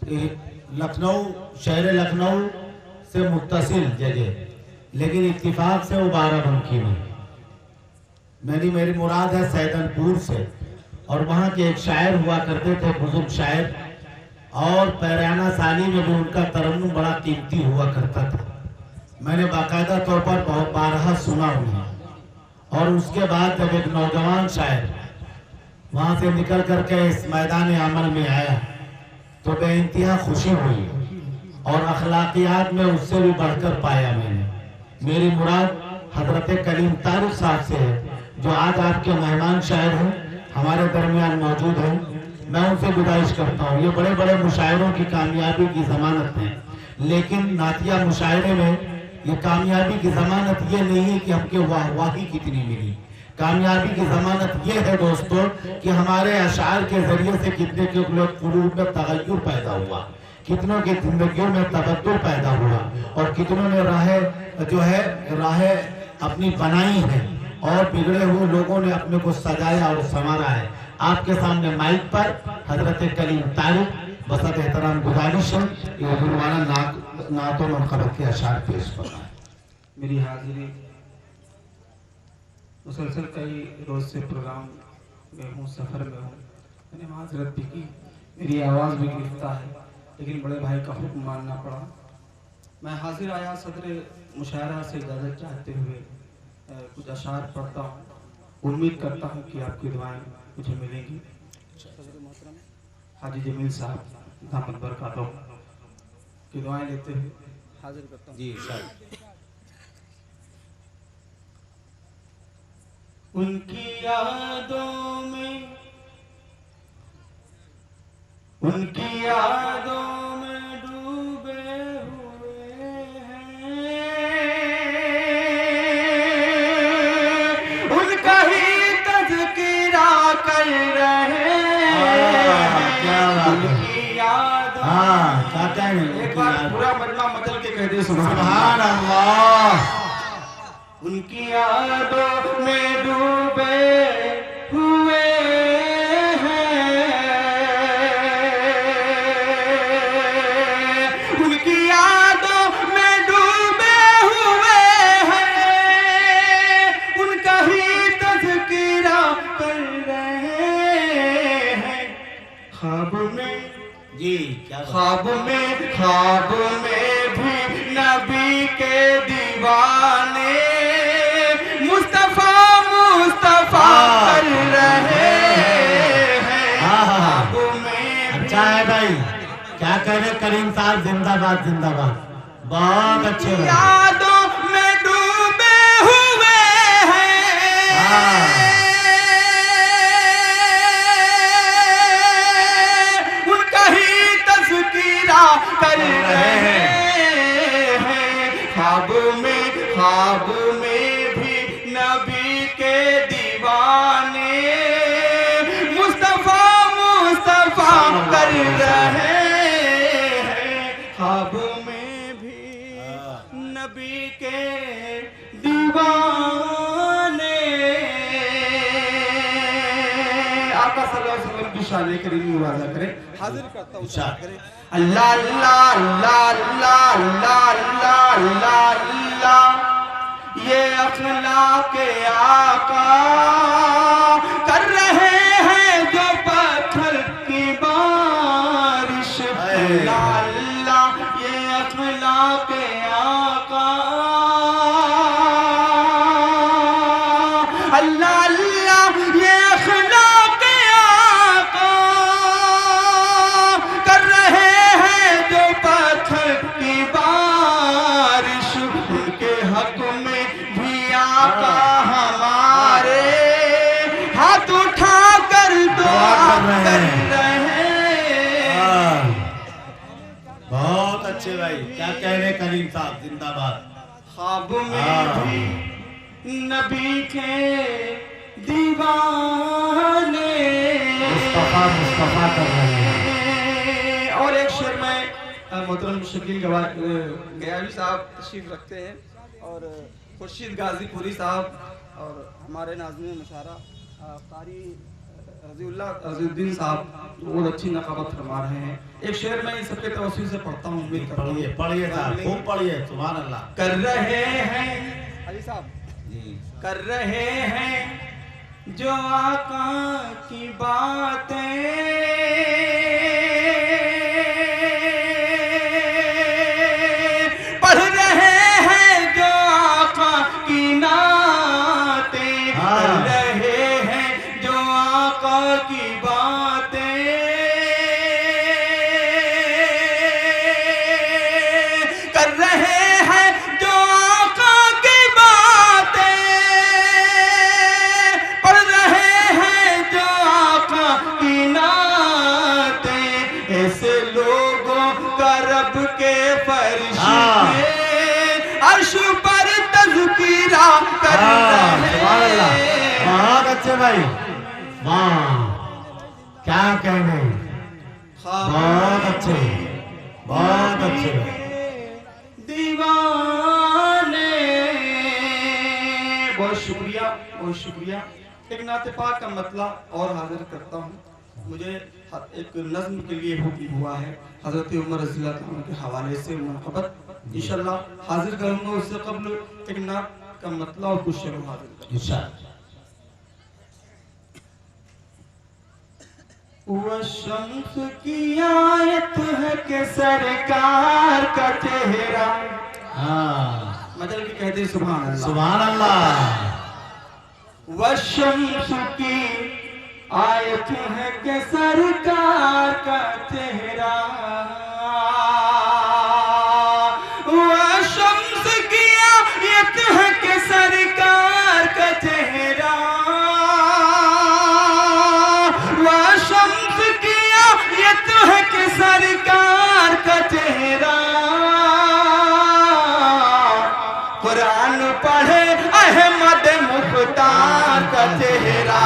लखनऊ, शहर लखनऊ से मुत्तसिल जगह, लेकिन इत्तिफाक से वो बाराबंकी में। मेरी मुराद है सैदनपुर से। और वहाँ के एक शायर हुआ करते थे, बुजुर्ग शायर, और पैराना सानी में भी उनका तरन्नुम बड़ा कीमती हुआ करता था। मैंने बाकायदा तौर पर बहुत बारहा सुना उन्हें। और उसके बाद जब एक नौजवान शायर वहाँ से निकल करके इस मैदान अमल में आया तो बेइंतहा खुशी हुई, और अखलाकियात में उससे भी बढ़कर पाया मैंने। मेरी मुराद हजरत करीम तारिक साहब से है, जो आज आपके मेहमान शायर हैं, हमारे दरमियान मौजूद हैं। मैं उनसे गुजारिश करता हूँ, ये बड़े बड़े मुशायरों की कामयाबी की जमानत है, लेकिन नातिया मुशायरे में ये कामयाबी की जमानत ये नहीं है कि हमको वाहवाही कितनी मिली। कामयाबी की जमानत ये है दोस्तों कि हमारे अशार के जरिए से कितने के लोग कुलूब में तगय्युर पैदा हुआ, कितनों की जिंदगियों में तबद्दुल पैदा हुआ, और कितनों ने राहें अपनी बनाई है, और बिगड़े हुए लोगों ने अपने को सजाया और संवारा है। आपके सामने माइक पर हजरत करीम तारिक बसत एहतराम गुजारिश है कि हुजूरवाना नातो मनक़बत के अशार पेश फरमाएं। मेरी हाजिरी मुसलसल कई रोज़ से प्रोग्राम में हूँ, सफ़र में हूँ, मैंने माजरत भी की, मेरी आवाज़ भी गिरफ्तार है, लेकिन बड़े भाई का हुक्म मानना पड़ा। मैं हाजिर आया सदर मुशायरा से इजाज़त चाहते हुए कुछ अशार पढ़ता हूँ। उम्मीद करता हूँ कि आपकी दुआएं मुझे मिलेंगी। सदर मोहतरम हाजी जमील साहब दामद बरकातहू की दुआएं लेते हुए हाजिर करता हूँ। जी सर। उनकी यादों में, उनकी यादों में डूबे हुए हैं, उनका ही तज़किरा कर रहे हैं। उनकी यादों, हाँ क्या कहें, एक बार पूरा मरना मचल के कह दे सुभान अल्लाह। उनकी यादों में डूबे हुए हैं, उनकी यादों में डूबे हुए हैं, उनका ही तज़किरा कर रहे हैं। ख्वाब में, जी क्या ख्वाब में भी नबी के दीवाने कर रहे हैं। ख्वाब में। अच्छा है भाई, क्या कह रहे करीम साहब, जिंदाबाद जिंदाबाद, बहुत अच्छे भाई। यादों में डूबे हुए हैं, उनका ही तज़किरा कर रहे हैं। ख्वाब में भी नबी के दीवाने मुस्तफा कर रहे हैं। ख्वाब में भी नबी के दीवाने। आका सल्लल्लाहु अलैहि वसल्लम की शान करीम मुबारक करें। हाजिर करता हूँ अल्लाह अल्लाह अल्लाह अल्लाह अल्लाह अल्लाह अल्लाह अल्लाह। ये अखलाक के आका कर रहे हैं जो पत्थर की बारिश। अल्लाह अल्लाह, ये अखलाक के आका, अल्लाह अल्लाह, ये अखलाक के आका कर रहे हैं जो पत्थर की बारिश। उनके हक में आका हमारे हाथ उठा कर दुआ कर रहे हैं। बहुत अच्छे भाई, क्या कह रहे करीम साहब, जिंदाबाद। ख्वाब में भी नबी के दीवाने मुस्तफा कर रहे हैं। और एक शेर में मोहतरम शकील गयावी साहब तशरीफ रखते हैं, और खुर्शीद गाजीपुरी साहब और हमारे नाज़िम मुशारा कारी रज़ीउद्दीन साहब बहुत अच्छी नकाबत फरमा रहे हैं। एक शेर मैं इन सबके तवज्जुह से पढ़ता हूँ, उम्मीद करता हूँ पढ़िए साहब, खूब पढ़िए। सुभान अल्लाह। कर रहे हैं अली साहब जी, कर रहे हैं जो आका की बातें, पढ़ रहे हैं जो आका की नातें, कर रहे हैं जो आका की बातें, कर रहे हैं जो आका की बातें, पढ़ रहे हैं जो आका की नातें, ऐसे लोगों का रब के फरिश्ते अर्श पर तज़किरा कर रहे हैं। बहुत अच्छे भाई, वाह क्या कहने, बहुत अच्छे, बहुत अच्छे भाई। दीवाने, बहुत शुक्रिया, बहुत शुक्रिया। एक नाते पाक का मतला और हाजिर करता हूँ। मुझे एक नज्म के लिए हुक्म हुआ है हजरत उमर रज़ी अल्लाह अन्हु के हवाले से मुनक़बत, इंशाअल्लाह हाजिर करूँगा। उससे कबल एक नात का मतला और कुछ शेर हाजिर करूँगा इंशाअल्लाह। वो शम्स की आयत है कि सरकार का चेहरा, मतलब कि कहते हैं सुभान अल्लाह, सुभान अल्लाह। वो शम्स की आयत है कि सरकार का चेहरा, वो शम्स की आयत है कि सरकार का चेहरा, वो शम्स की आयत है कि सरकार का चेहरा, कुरान पढ़े अहमद मुख्तार का चेहरा,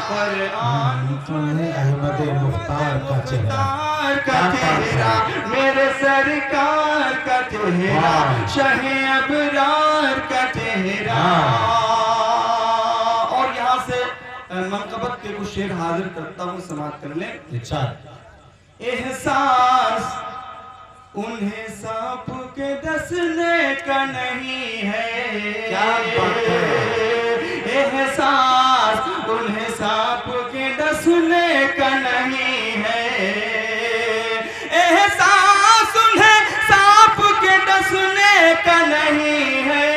कुरान पढ़े अहमद मुख्तार का चेहरा, मेरे सरकार का चेहरा, शाहे अबरार का चेहरा। और यहाँ से मनक़बत के कुछ शेर हाजिर करता हूँ, समाप्त कर लें। एहसास उन्हें सांप के डसने का नहीं है, क्या बात है। एहसास उन्हें सांप के डसने का नहीं है, एहसास उन्हें सांप के डसने का नहीं है,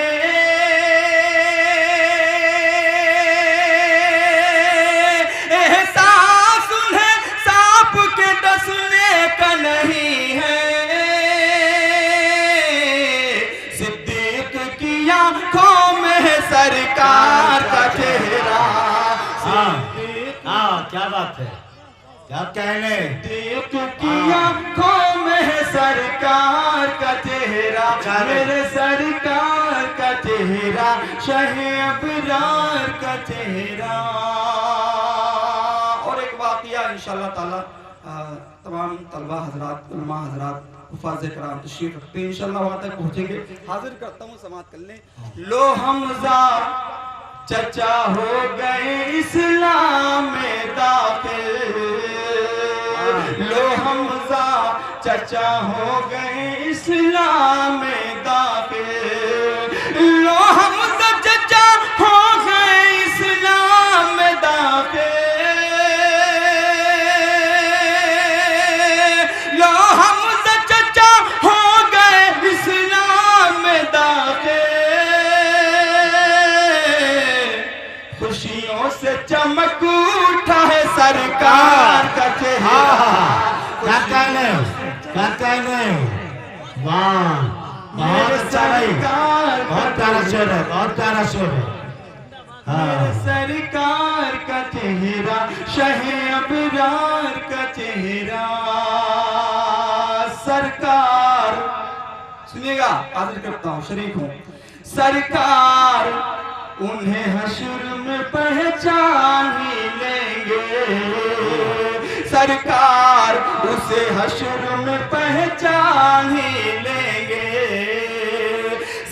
एहसास उन्हें सांप के डसने का नहीं है, सरकार का चेहरा। क्या बात है, क्या कहने। देख की आंखों में है सरकार का चेहरा, मेरे सरकार का चेहरा, शाहे अबरार का चेहरा। और एक वाक़या इंशाअल्लाह ताला तमाम तलबा हजरात, उलमा हजरात, हुफ़ाज़े कराम तशरीफ़ रखते हैं, इंशाअल्लाह वहाँ तक पहुँचेंगे। हाजिर करता हूँ, समाअत कर लें। लो हमज़ा चचा हो गए इस्लाम में दाखिल, लो हमज़ा चचा हो गए इस्लाम में दाखिल, लो हमज़ा चचा हो गए इस्लाम में दाखिल, लो हमज़ा चचा हो गए इस्लाम में दाखिल, खुशियों से चमक उठा है सरकार का चेहरा। क्या कहने, क्या कहने, वाह बहुत अच्छा भाई, बहुत प्यारा शेर है, बहुत प्यारा शेर है। मेरे सरकार का चेहरा, शाहे अबरार का चेहरा। सरकार सुनिएगा, हाजिर करता हूँ, शरीक हूँ। सरकार उन्हें हश्र में पहचान ही लेंगे, सरकार उसे हश्र में पहचान ही लेंगे,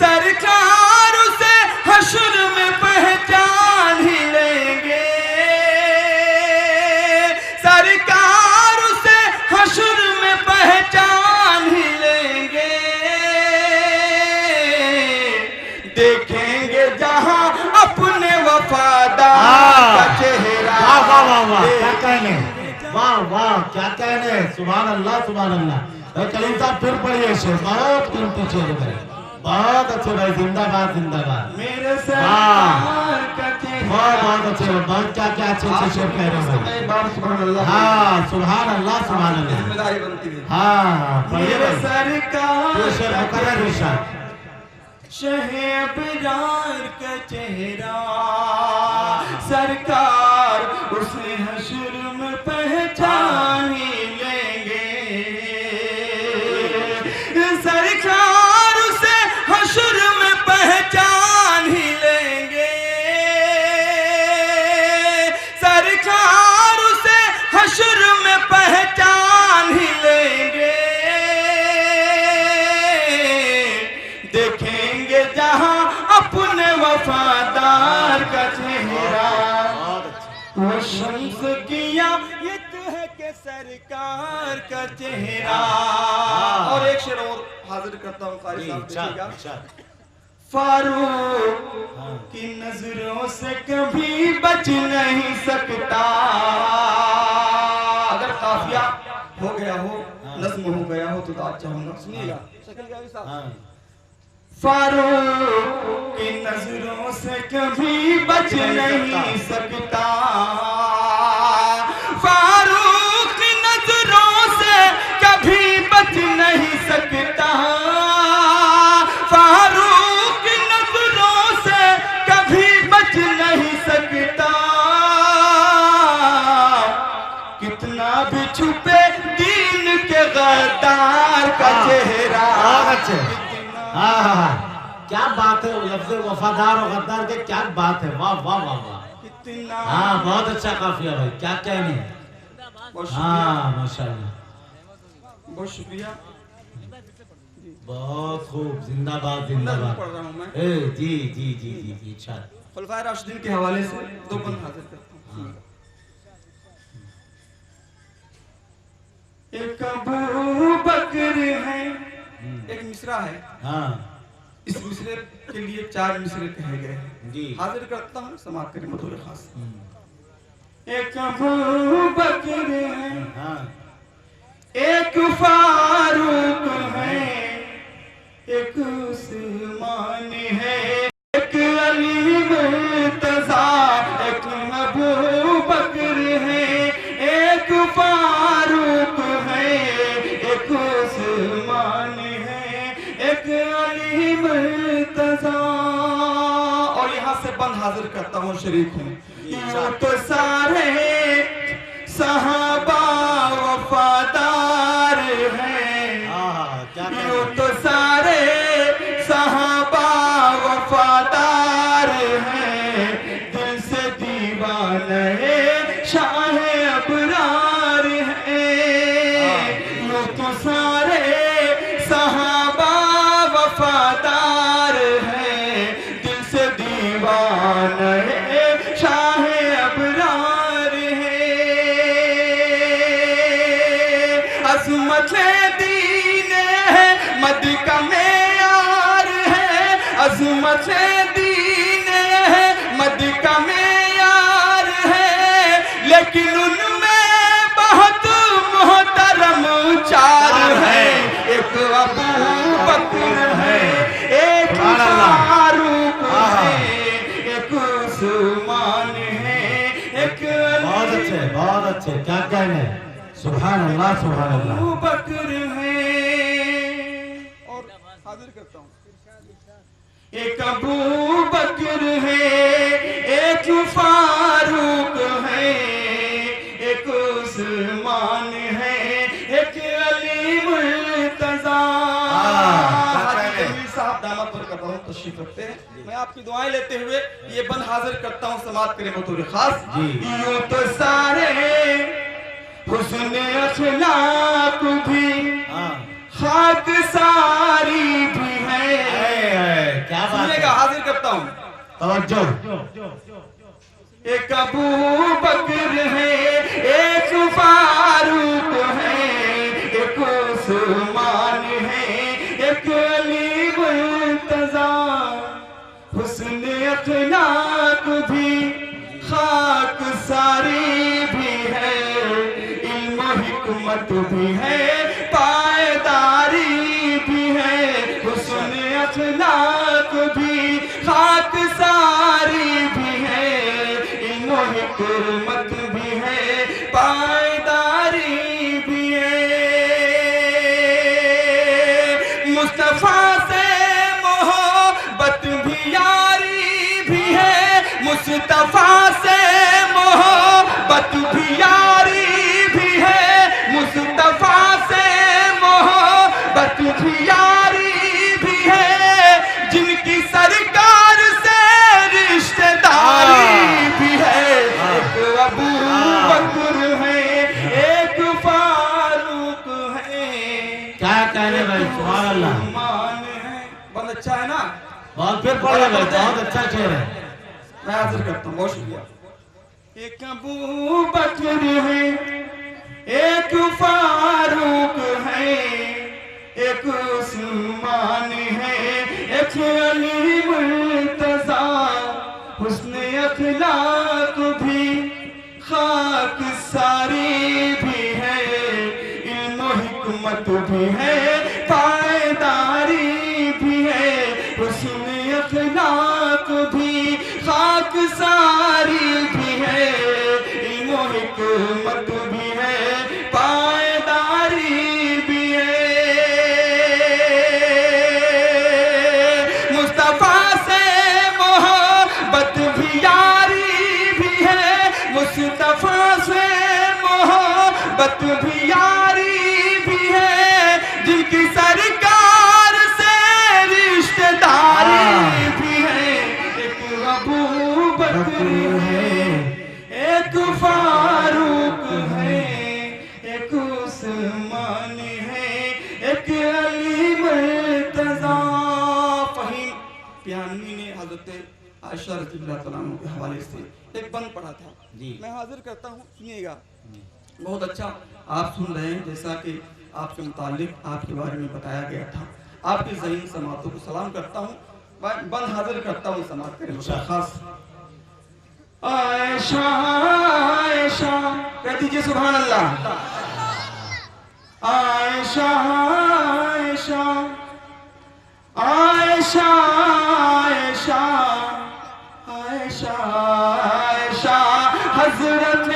सरकार उसे हश्र में पहचान ही लेंगे, सरकार का चेहरा। वाह वाह वाह वाह, क्या कहने, वाह वाह क्या कहने, सुभान अल्लाह सुभान अल्लाह। कलीम साहब फिर पढ़िए शेर, बहुत कीमती शेर है, बहुत अच्छे भाई, जिंदाबाद जिंदाबाद। मेरे सरकार का चेहरा। बहुत अच्छे, बहुत क्या क्या अच्छे अच्छे शेर कह रहे हैं भाई। सुभान अल्लाह। हाँ सुभान अल्लाह सुभान अल्लाह। जिम्मेदारी बनती है। हाँ पढ़िए मेरे भाई, सरकार ये शेर मुकर्रर इरशाद। शहे अबरार का चेहरा सरकार उसे हश्र में पहचान ही लेंगे। सरकार उसे हश्र में पहचान ही लेंगे। सरकार उसे हश्र में पहचान ही लेंगे। देखेंगे जहां अपने वफादार का चेहरा। वो शम्स किया ये तो है कि सरकार का चेहरा। और एक शेर और हाजिर करता हूँ कारी साहब, देखिएगा। फारूक की नजरों से कभी बच नहीं सकता। अगर काफिया हो गया हो, नज्म हो गया हो तो आप चाहूंगा सुनिएगा। फारूक की नजरों से कभी बच नहीं सकता। फारूक की नजरों से कभी बच नहीं सकता। फारूक की नजरों से कभी बच नहीं सकता। कितना भी छुपे दीन के गद्दार का चेहरा। हाँ हाँ हाँ, क्या बात है, लफ्ज़ वफादार और गद्दार के क्या बात है, वाह वाह वाह वाह। कितना हाँ बहुत अच्छा काफिया भाई, क्या कहने। हाँ माशाल्लाह, बहुत शुक्रिया, बहुत खूब, जिंदाबाद जिंदाबाद। पढ़ रहा हूँ मैं। ए जी जी जी जी जी अच्छा। खुलफाए राशिदीन के हवाले से दो बंद हाजिर करता हूँ। एक अबू बकर है, एक मिसरा है। हाँ इस मिसरे के लिए 4 मिसरे कहे गए हैं जी, हाजिर करता हूँ, समाप्त करें मधुर खास। एक अबू बकर है, हाँ एक फारूक है, एक उस्मान है, एक अली मुर्तजा, एक अबू बकर है, एक फारूक है, एक उस्मान है, एक अली मुर्तजा। और यहाँ से बंद हाजिर करता हूँ शरीक हूँ। यूं तो सारे सहाबा वफादार हैं। क्या यूं तो सारे सहाबा वफादार हैं। दिल से दीवाने शाह अबरार हैं। यूं तो सारे सहाबा वफादार हैं। दिल से दीवाने शाह अबरार हैं। अज़मत दीन है मद का मेयार है। अज़मत दीन है मद का मेयार है। लेकिन उनमें बहुत मोहतरम 4 है। एक अबू बकर है, एक फारूक है, एक उस्मान है, एक बहुत अच्छे बहुत अच्छे, क्या कहने, सुभान अल्लाह सुभान अल्लाह। अबू बकर है। और हाजिर करता हूँ, एक अबू बकर है, एक फारूक है, एक उस्मान है, एक अली मुर्तजा। साहब दामद पर कर रहा हूँ, तशरीफ रखते हैं। मैं आपकी दुआएं लेते हुए ये बंद हाजिर करता हूँ, समाप्त करें बतौर खास। यूं तो सारे हुस्न अखलाक भी खाक सारी भी है। क्या बात सुनिएगा, हाजिर करता हूँ, तवज्जो। एक अबू बकर है, एक फारूक है, एक उस्मान है, एक अली मुर्तजा। हुस्न अखलाक भी हिकमत भी है, पायदारी भी है, हुस्न अखलाक भी, खाकसारी भी है, इल्म हिकमत भी है, पायदारी भी है। मुस्तफा से मोहब्बत भी यारी भी है, मुस्तफा से मोहब्बत भी यारी भी है, मुस्तफा से मोहब्बत भी यारी भी है, जिनकी सरकार से रिश्तेदारी भी है। एक अबू बकर है, एक फारूक है। क्या कहने भाई, सुभान अल्लाह। बहुत अच्छा है ना, बहुत फिर पढ़ भाई, बहुत अच्छा शेर है। मैं हाजिर करता हूँ, बहुत शुक्रिया। एक अबू बकर है, एक फारूक है, एक उस्मान है, एक अली मुर्तजा, हुस्न अखलाक भी, खाक सारी भी है, इल्म हिकमत भी है, पायदारी भी है, हुस्न अखलाक भी, खाक सारी भी है, इल्म हिकमत भी है, पायदारी भी है। मुस्तफा से मोहब्बत भी यारी भी है, मुस्तफा से मोहब्बत भी यारी भी है, जिनकी सरकार से रिश्तेदारी भी है। एक अबू बकर है, एक फारूक है, एक उस्मान है, एक अली मुर्तजा। फहीम पियानी ने हजरत आयशा रज़ियल्लाहु तआला अन्हा के हवाले से एक बंद पढ़ा था जी। मैं हाजिर करता हूँ, सुनिएगा। बहुत अच्छा आप सुन रहे हैं, जैसा कि आपके मुतालिक आपके बारे में बताया गया था। आपकी ज़हीन समातों को सलाम करता हूँ, बंद हाजिर करता हूँ, समात करें खास। आयशा आयशा कह दीजिए सुभान अल्लाह। आयशा आयशा आयशा आयशा आयशा आयशा हजरत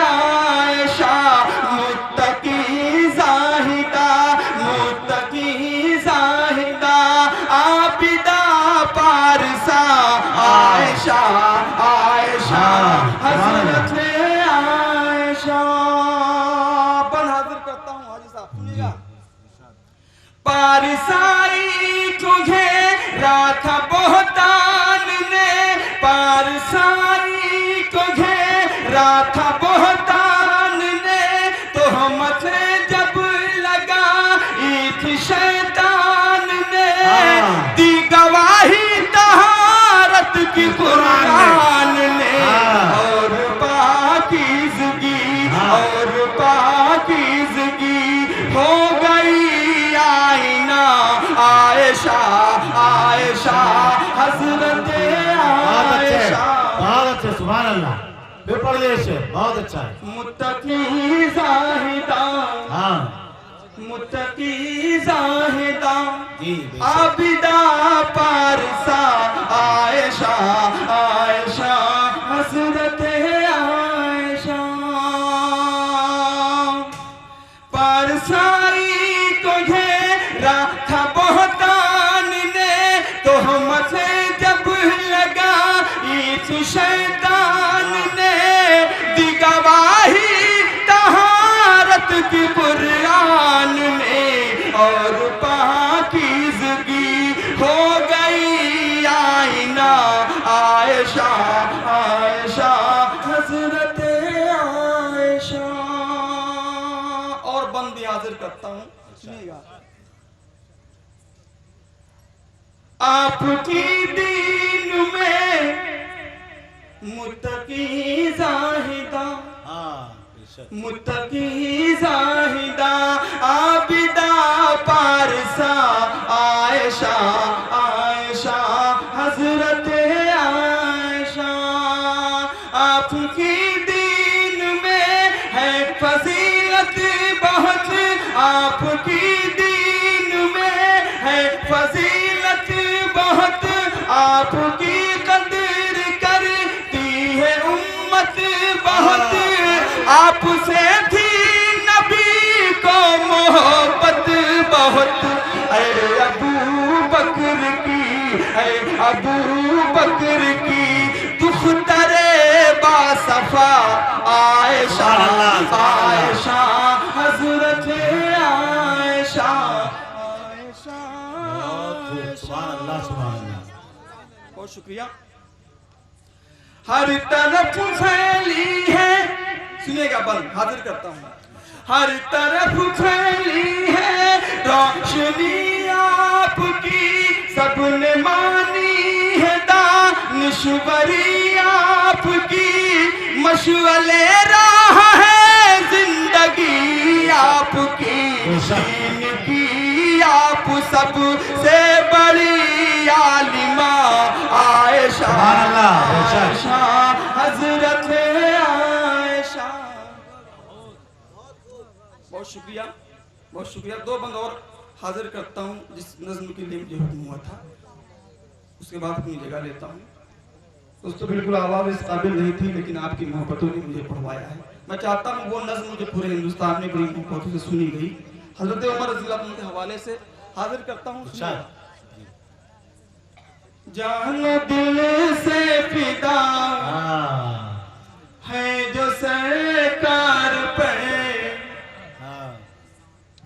आयशा मुत्तकी ज़ाहिदा, मुत्तकी ज़ाहिदा, आबिदा पारसा, आयशा आयशा हजरत आयशा। बन हाजिर करता हूँ हाजी साहब, सुनिएगा। पारसाई को घेरा था बोहतान ने, पारसाई को घेरा था बोहतान ने, तो हम जब लगा थी शैतान ने, दी गवाही तहारत की कुरान ने, और पाकीज़गी और पाकीज़गी हो गई आईना, आयशा आयशा हजरत आयशा। बहुत अच्छे, सुभान अल्लाह। फिर पढ़ ले शेर, बहुत अच्छा है। मुत्तकी ज़ाहिदा, हाँ मुत्तकी ज़ाहिदा, जी, आबिदा पारसा, आयशा आयशा हजरत आयशा। पारसाई को घेरा था बोहतान ने, तो हमसे जब लगा थी शैतान ने, दी गवाही तहारत की कुरान ने, और पाकीज़गी हो गई आईना, आयशा आयशा हजरत आयशा। और बंदी हाजिर करता हूँ, सुनिएगा। आपकी दीन में मुत्तकी ज़ाहिदा, मुत्तकी ज़ाहिदा, आबिदा पारसा, आयशा आयशा हजरत आयशा। आपकी दीन में है फजीलत आपकी दीन में है फजीलत बहुत, आपकी कदर करती है उम्मत बहुत, आपसे थी नबी को मोहब्बत बहुत। अरे अबू बकर की, अरे अबू बकर की दुख्तरे बासफा आयशा, आयशा हजरत आयशा, आयशा। सुभान अल्लाह, सुभान अल्लाह। बहुत शुक्रिया। हर तरफ फैली है, सुनिएगा बंद, हाजिर करता हूँ। हर तरफ फैली है रोशनी आपकी, सबने मानी है दानिश्वरी आपकी, मशअले राह है जिंदगी आपकी, दीन की आप सबसे बड़ी आलिमा आयशा, आयशा हजरत आयशा। बहुत शुक्रिया, बहुत शुक्रिया। दो बंद और हाजिर करता हूँ जिस नज्म के लिए मुझे हुक्म हुआ था, उसके बाद अपनी जगह लेता हूँ। दोस्तों बिल्कुल आवाज़ इस काबिल नहीं थी, लेकिन आपकी मोहब्बतों ने मुझे पढ़वाया है। मैं चाहता हूँ वो नज्म मुझे पूरे हिंदुस्तान में बड़ी मोहब्बतों से सुनी गई, हजरत उमर रज़ी अल्लाह अन्हु के हवाले से हाजिर करता हूँ। जान दिल से फिदा है जो सरकार पे,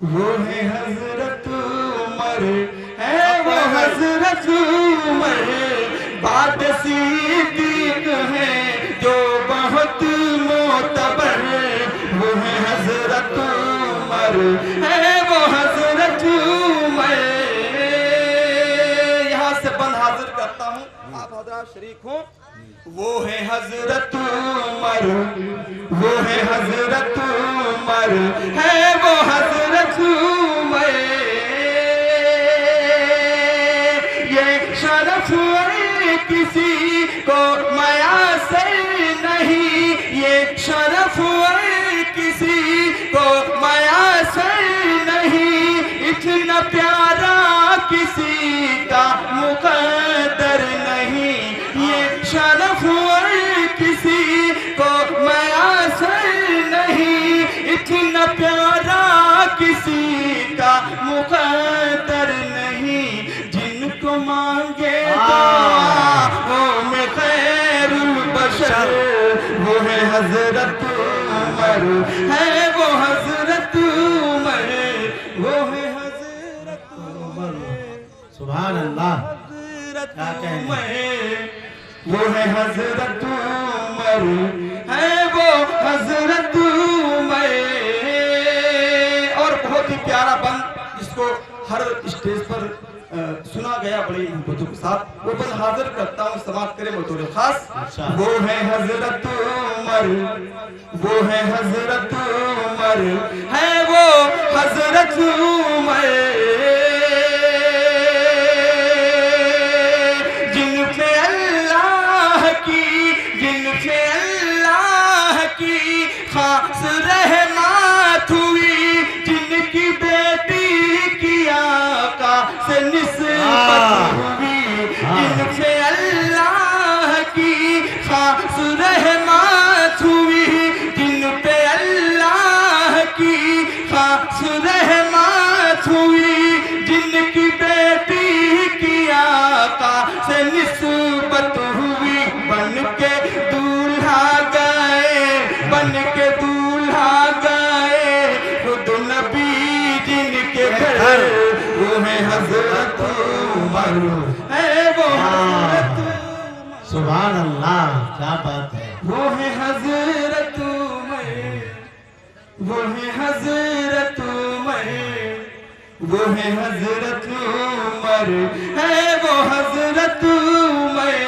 वो है हजरत उमर, है वो हजरत उमर, बाद सिद्दीक है जो बहुत मोतबर, वो है हजरत उमर, है वो हजरत उमर। यहाँ से बंद हाजिर करता हूँ, आप हजरात शरीक हो। वो है हजरत उमर, वो है हजरत उमर, है वो हजरत उमर। ये शरफ किसी को मयासर नहीं, ये शरफ किसी को मयासर नहीं, इतना प्यारा किसी का मुकद्दर नहीं, ये शरफ किसी को मयासर नहीं, इतना प्यारा किसी का मुकद्दर नहीं। जिनको मांगे दुआ में खैरुल बशर, वो है हजरत उमर, है वो हजरत उमर, वो है हजरत उमर। सुभान अल्लाह, क्या कहने, वो है हजरत उमर, है वो हजरत उमर। और बहुत ही प्यारा बंद जिसको हर स्टेज पर सुना गया बड़ी मोहब्बतों के साथ, वो बंद हाजिर करता हूँ, समाप्त करें बतौर खास। वो है हजरत उमर, वो है हजरत उमर, है वो हजरत उमर, जिनसे अल्लाह की खास रहमत हुई, जिनकी बेटी की आका से निस्बत हुई, जिनसे अल्लाह की खास रहमत हुई, जिन पे अल्लाह की खास रहमत हुई, जिनकी बेटी की आका से निस्बत हुई, बन के दूल्हा गए, बन के दूल्हा गए खुद नबी जिनके घर, वो है हजरत उमर, है वो हजरत उमर। सुभान अल्लाह, क्या बात है। वो है हजरत उमर, वो है हजरत उमर, वो है हजरत उमर, है वो हजरत उमर।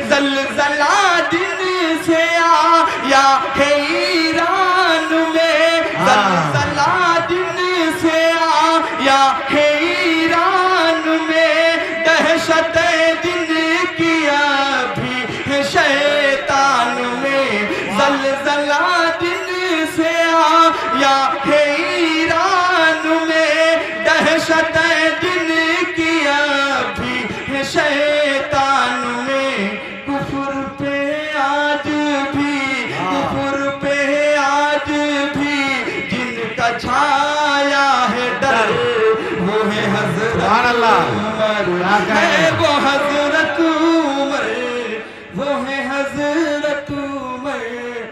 ज़लज़ला दिन से आया है ईरान में, ज़लज़ला दिन से आया है ईरान में, दहशत दिन किया भी है शैतान में, ज़लज़ला दिन से या है ईरान में दहशत जिनकी अभी है शैतान में, कुफर पे आज भी, कुफर पे आज भी जिनका छाया है डर, वो है हजरत उमर, है वो हजरत उमर, वो है हजरत उमर।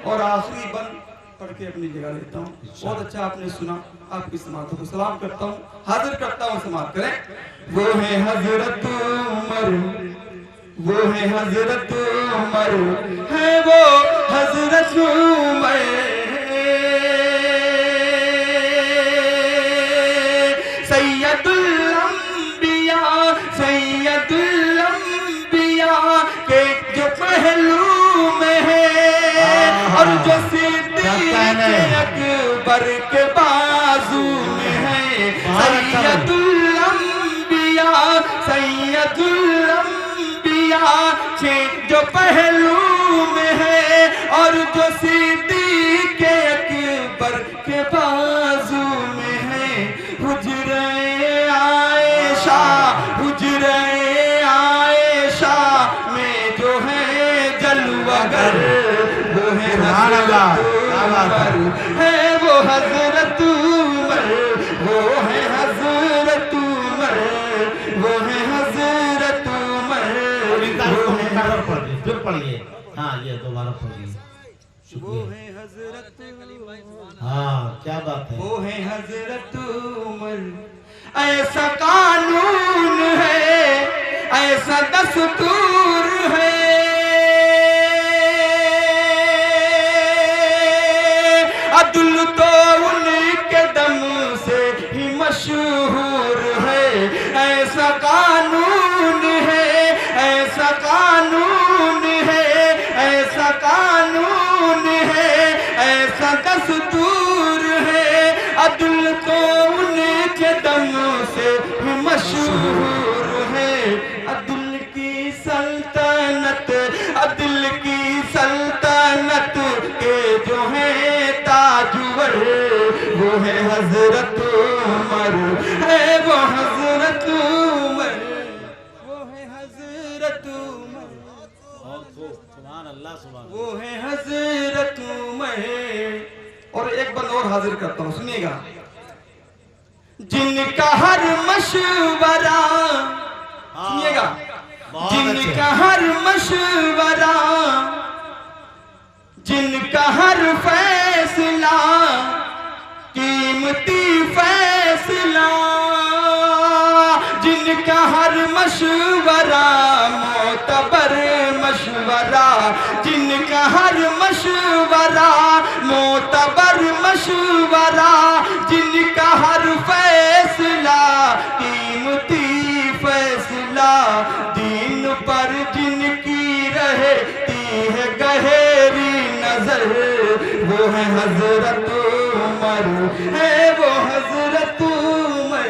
और आखिरी बंद पढ़ के अपनी जगह लेता हूँ। बहुत अच्छा आपने सुना, आपकी समातों को सलाम करता हूँ, हाजिर करता हूँ, समात करें। वो है हजरत उमर, वो है हजरत उमर, है वो हजरत उमर, सैयदुल अंबिया, सैयदुल अंबिया के जो पहलू में है और जो सिद्दीक़ अकबर के बाजू में है, सैयदुल अंबिया, सैयदुल अंबिया के जो पहलू में है और जो सिद्दीक़ अकबर के बाजू में है, हुजरे आयशा, हुजरे आयशा में जो है जलवागर, वो है हजरत उमर, है वो हजरत उमर, वो है हजरत उमर, वो है हजरत उमर, फिर पढ़िए। हाँ ये दोबारा पढ़िए, वो है हजरत, हाँ क्या बात है, वो है हजरत उमर। ऐसा कानून है, ऐसा दस्तूर है, अब्दुल तो उनके दम से ही मशहूर है। ऐसा कानून है, ऐसा कानून है, ऐसा कानून है, ऐसा दस्तूर है, अब्दुल तो उनके दम से ही मशहूर है। अब्दुल की सल्तनत, अब्दुल की सल्तनत के जो है ताजवर, वो है हजरत उमर, है वो हजरत उमर, वो है हजरत उमर, सुभान अल्लाह, सुभान वो है हजरत उमर। और एक बंद और हाजिर करता हूँ, सुनिएगा। जिनका हर मशवरा, सुनिएगा, जिनका हर मशवरा, जिनका हर फैसला कीमती फैसला, जिनका हर मशवरा मोतबर मशवरा, जिनका हर मशवरा मोतबर मशवरा, जिनका हर फैसला कीमती फैसला, दीन पर जिनकी रहती है गहरी नजर, वो है हजरत उमर, है वो हजरत उमर।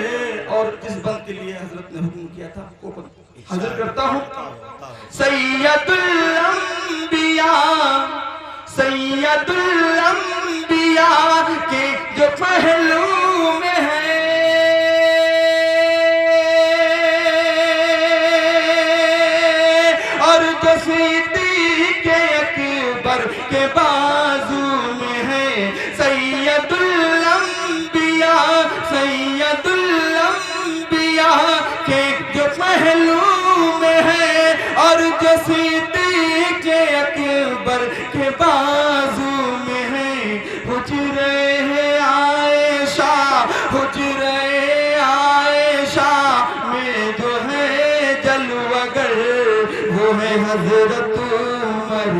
और जिस बंद के लिए हजरत ने हुक्म किया था वो बंद हाजिर करता हूँ। सैयदुल अंबिया, सैयदुल अंबिया के जो पहलू में है और जो सिद्दीक़ अकबर के बाजू में है, सैयदुल अंबिया, सैयदुल अंबिया के जो पहलू में है और जो सिद्दीक़ अकबर के बाजू में है, हुजरे आयशा, हुजरे आयशा में जो है जलवागर, वो है हजरत उमर,